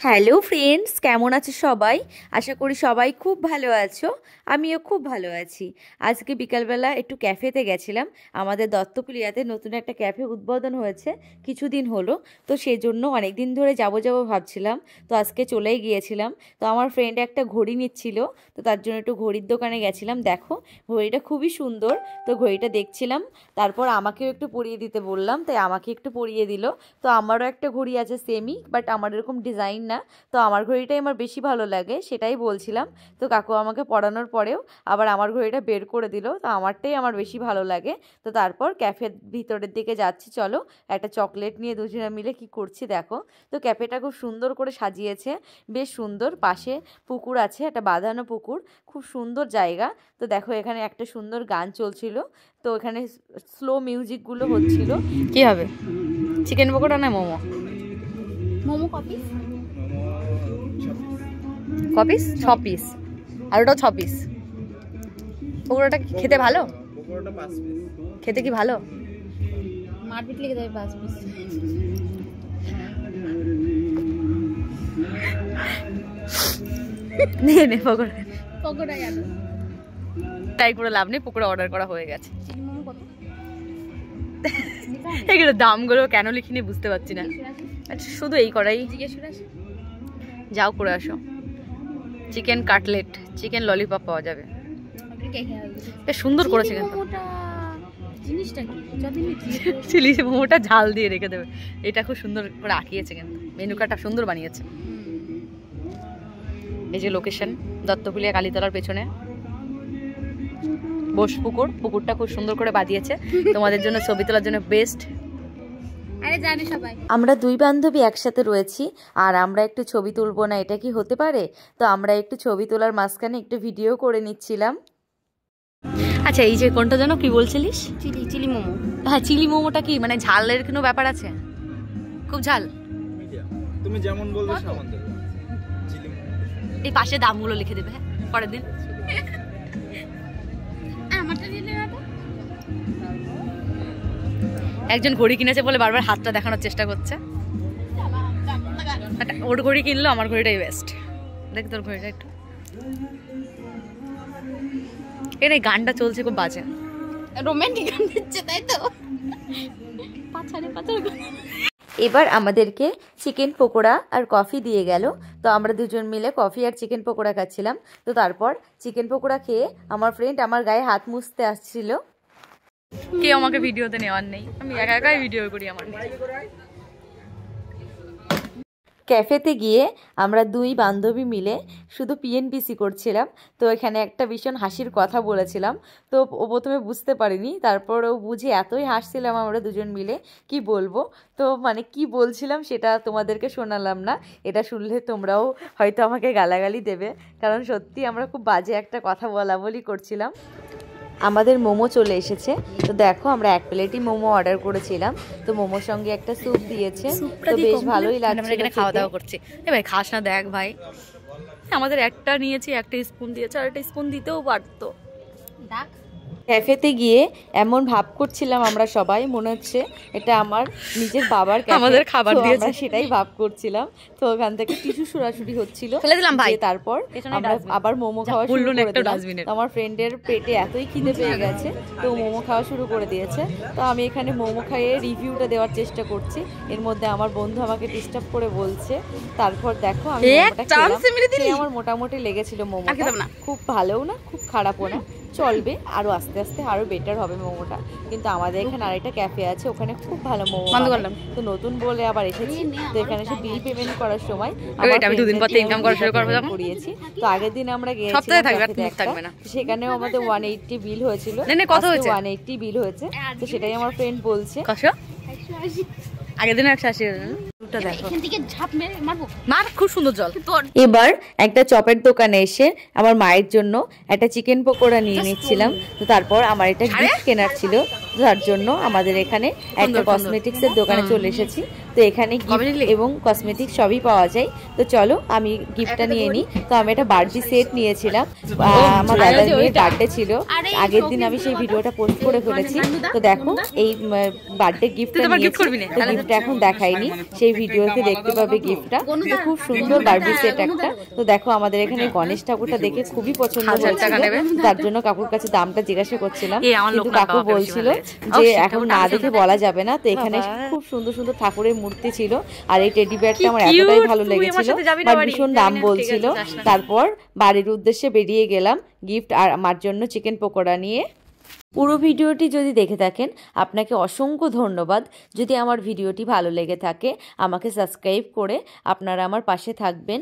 Hello friends, কেমন আছো সবাই? আশা করি সবাই খুব ভালো আছো। আমিও খুব ভালো আছি। আজকে বিকালবেলা একটু ক্যাফেতে গেছিলাম। আমাদের দত্তকুলিয়াতে নতুন একটা ক্যাফে উদ্বোধন হয়েছে কিছুদিন হলো, তো সেই জন্য অনেক দিন ধরে যাবো ভাবছিলাম। তো আজকে চলেই গিয়েছিলাম। তো আমার ফ্রেন্ড একটা ঘড়ি নিচ্ছিল, তো তার জন্য একটু ঘড়ির দোকানে গেছিলাম। দেখো ঘড়িটা খুবই সুন্দর, তো ঘড়িটা দেখছিলাম। তারপর আমাকেও একটু পরিয়ে দিতে বললাম, তাই আমাকে একটু পরিয়ে দিল। তো আমারও একটা ঘড়ি আছে সেমই, বাট আমার এরকম ডিজাইন না। তো আমার ঘড়িটাই আমার বেশি ভালো লাগে, সেটাই বলছিলাম। তো কাকু আমাকে পরানোর পরেও আবার আমার ঘড়িটা বের করে দিল, তো আমারটাই আমার বেশি ভালো লাগে। তো তারপর ক্যাফের ভিতরের দিকে যাচ্ছি, চলো একটা চকলেট নিয়ে দুজনে মিলে কি করছি দেখো। তো ক্যাফেটা খুব সুন্দর করে সাজিয়েছে, বেশ সুন্দর। পাশে পুকুর আছে, একটা বাঁধানো পুকুর, খুব সুন্দর জায়গা। তো দেখো এখানে একটা সুন্দর গান চলছিল, তো এখানে স্লো মিউজিকগুলো হচ্ছিল। কি হবে, চিকেন পকোড়া না মোমো? মোমো কপিস, কপিস 6 পিস, আর ওটাও 6 পিস। পকোড়াটা খেতে ভালো? পকোড়াটা 5 পিস। খেতে কি ভালো? মারপিট লেগে যাবে 5 পিস। নে পকোড়া, পকোড়া গেল। তাই করে লাভ নেই, পকোড়া অর্ডার করা হয়ে গেছে। চিকেন মোমো কত? এগুলো দামগুলো কেন লিখিনি বুঝতে পারছি না। আচ্ছা শুধু এই করাই জিজ্ঞেস করে আসি। যাও করে আসো। চিকেন কাটলেট, চিকেন ললিপপ পাওয়া যাবে। আপনি কে খেয়ে আসবে? বেশ সুন্দর করেছে কিন্তু। মোমোটা জিনিসটা কি? যদি চিলি মোমোটা ঝাল দিয়ে রেখে দেবে। এটা খুব সুন্দর করে আঁকিয়েছে, কিন্তু মেনু কার্ডটা সুন্দর বানিয়েছে। এই যে লোকেশন, দত্তকুলিয়া কালীতলার পেছনে বোস পুকুর। পুকুরটা খুব সুন্দর করে বাঁধিয়েছে তোমাদের জন্য, ছবি তোলার জন্য বেস্ট। আরে জানে সবাই। আমরা দুই বান্ধবী একসাথে রয়েছি, আর আমরা একটু ছবি তুলবো না, এটা কি হতে পারে? তো আমরা একটু ছবি তোলার মাঝখানে একটু ভিডিও করে নিচ্ছিলাম। আচ্ছা এই যে কোনটা যেন কি বলছিলিস? চিলি মোমো। হ্যাঁ, চিলি মোমোটা কি মানে ঝালের কোনো ব্যাপার আছে? খুব ঝাল? তুমি যেমন বলবে সামান দেব। চিলি মোমো। এই পাশে দামগুলো লিখে দেবে, হ্যাঁ পরের দিন। আমারটা দিলে না তো? একজন ঘড়ি কিনেছে বলে বারবার হাতটা দেখানোর চেষ্টা করছে। ওর ঘড়ি কিনলো, আমার ঘড়িটাই বেস্ট। দেখ তোর ঘড়িটা একটু। এই গানটা চলছে খুব বাজে, রোমান্টিক গান দিচ্ছে তাই তো? পাছারে পাছারে। এবার আমাদেরকে চিকেন পকোড়া আর কফি দিয়ে গেল। তো আমরা দুজন মিলে কফি আর চিকেন পকোড়া খাচ্ছিলাম। তো তারপর চিকেন পকোড়া খেয়ে আমার ফ্রেন্ড আমার গায়ে হাত মুছতে আসছিল। কেউ আমাকে ভিডিওতে নেওয়ার নেই, আমি একা একাই ভিডিও করি আমার। ক্যাফেতে গিয়ে আমরা দুই বান্ধবী মিলে শুধু পিএনপিসি করছিলাম। তো এখানে একটা ভীষণ হাসির কথা বলেছিলাম, তো ও প্রথমে বুঝতে পারিনি, তারপর ও বুঝে এতই হাসছিলাম আমরা দুজন মিলে কি বলবো। তো মানে কি বলছিলাম সেটা তোমাদেরকে শোনালাম না, এটা শুনলে তোমরাও হয়তো আমাকে গালাগালি দেবে, কারণ সত্যি আমরা খুব বাজে একটা কথা বলি করছিলাম। আমাদের মোমো চলে এসেছে। তো দেখো আমরা 1 প্লেটই মোমো অর্ডার করেছিলাম। তো মোমোর সঙ্গে একটা স্যুপ দিয়েছে, তো বেশ ভালোই লাগছে। আমরা এখানে খাওয়া দাওয়া করছি। এ ভাই খাস না, দেখ ভাই আমাদের একটা নিয়েছি, একটা স্পুন দিয়েছে, আর একটা স্পুন দিতেও পারতো। ক্যাফেতে গিয়ে এমন ভাব করছিলাম আমরা সবাই, মনে হচ্ছে এটা আমার নিজের বাবার ক্যাফে, আমাদের খাবার দিয়েছে, সেটাই ভাব করছিলাম। তো ওখান থেকে টিস্যু ছুড়াছুড়ি হচ্ছিল, ফেলে দিলাম ভাই। তারপর আমরা আবার মোমো খাওয়া শুরু করে দিলাম। আমার ফ্রেন্ডের পেটে এতই খিদে পেয়ে গেছে, তো মোমো খাওয়া শুরু করে দিয়েছে। তো আমি এখানে মোমো খাইয়ে রিভিউটা দেওয়ার চেষ্টা করছি, এর মধ্যে আমার বন্ধু আমাকে ডিস্টার্ব করে বলছে। তারপর দেখো আমি আমার মোটামুটি লেগেছিল মোমোটা, খুব ভালোও না খুব খারাপও না, চলবে, আরো আস্তে আস্তে আরো বেটার হবে মোমোটা। কিন্তু আমাদের এখানে আরেকটা ক্যাফে আছে, ওখানে খুব ভালো মোমো বানায়। তো নতুন বলে আবার এসেছি, তো এখানে এসে বিল পেমেন্ট করার সময় আমি 2 দিন পর ইনকাম করা শুরু করব যখন করিয়েছি। তো আগের দিন আমরা গিয়েছিলাম, সেখানেও আমাদের 180 বিল হয়েছিল। কত হয়েছে? 180 বিল হয়েছে। তো সেটাই আমার ফ্রেন্ড বলছে আগের দিন 180 খুব সুন্দর জল। এবার একটা চপের দোকানে এসে আমার মায়ের জন্য একটা চিকেন পকোড়া নিয়ে নিচ্ছিলাম। তো তারপর আমার এটা গিফট কেনার ছিল, তার জন্য আমাদের এখানে একটা কসমেটিক্সের দোকানে চলে এসেছি। তো এখানে গিফট এবং কসমেটিক্স সবই পাওয়া যায়। তো চলো আমি গিফটটা নিয়ে নিই। তো আমি একটা বার্থডে সেট নিয়েছিলাম, আমার দাদার মেয়ের বার্থডে ছিল, আগের দিন আমি সেই ভিডিওটা পোস্ট করে ফেলেছি। তো দেখো এই বার্থডে গিফটটা নিয়েছি, তো গিফটটা এখন দেখাইনি, সেই ভিডিওতে দেখতে পাবে গিফটটা। তো খুব সুন্দর বারবি সেট একটা। তো দেখো আমাদের এখানে গণেশ ঠাকুরটা দেখে খুবই পছন্দ হয়েছিল, তার জন্য কাকুর কাছে দামটা জিজ্ঞাসা করছিলাম, কিন্তু কাকু বলছিল যে এখন না দেখে বলা যাবে না। তো এখানে খুব সুন্দর সুন্দর ঠাকুরের মূর্তি ছিল, আর এই টেডি বিয়ারটা আমার এতটাই ভালো লেগেছিল, ভীষণ দাম বলছিল। তারপর বাড়ির উদ্দেশ্যে বেরিয়ে গেলাম গিফট আর আমার জন্য চিকেন পকোড়া নিয়ে। পুরো ভিডিওটি যদি দেখে থাকেন আপনাকে অসংখ্য ধন্যবাদ। যদি আমার ভিডিওটি ভালো লেগে থাকে আমাকে সাবস্ক্রাইব করে আপনারা আমার পাশে থাকবেন।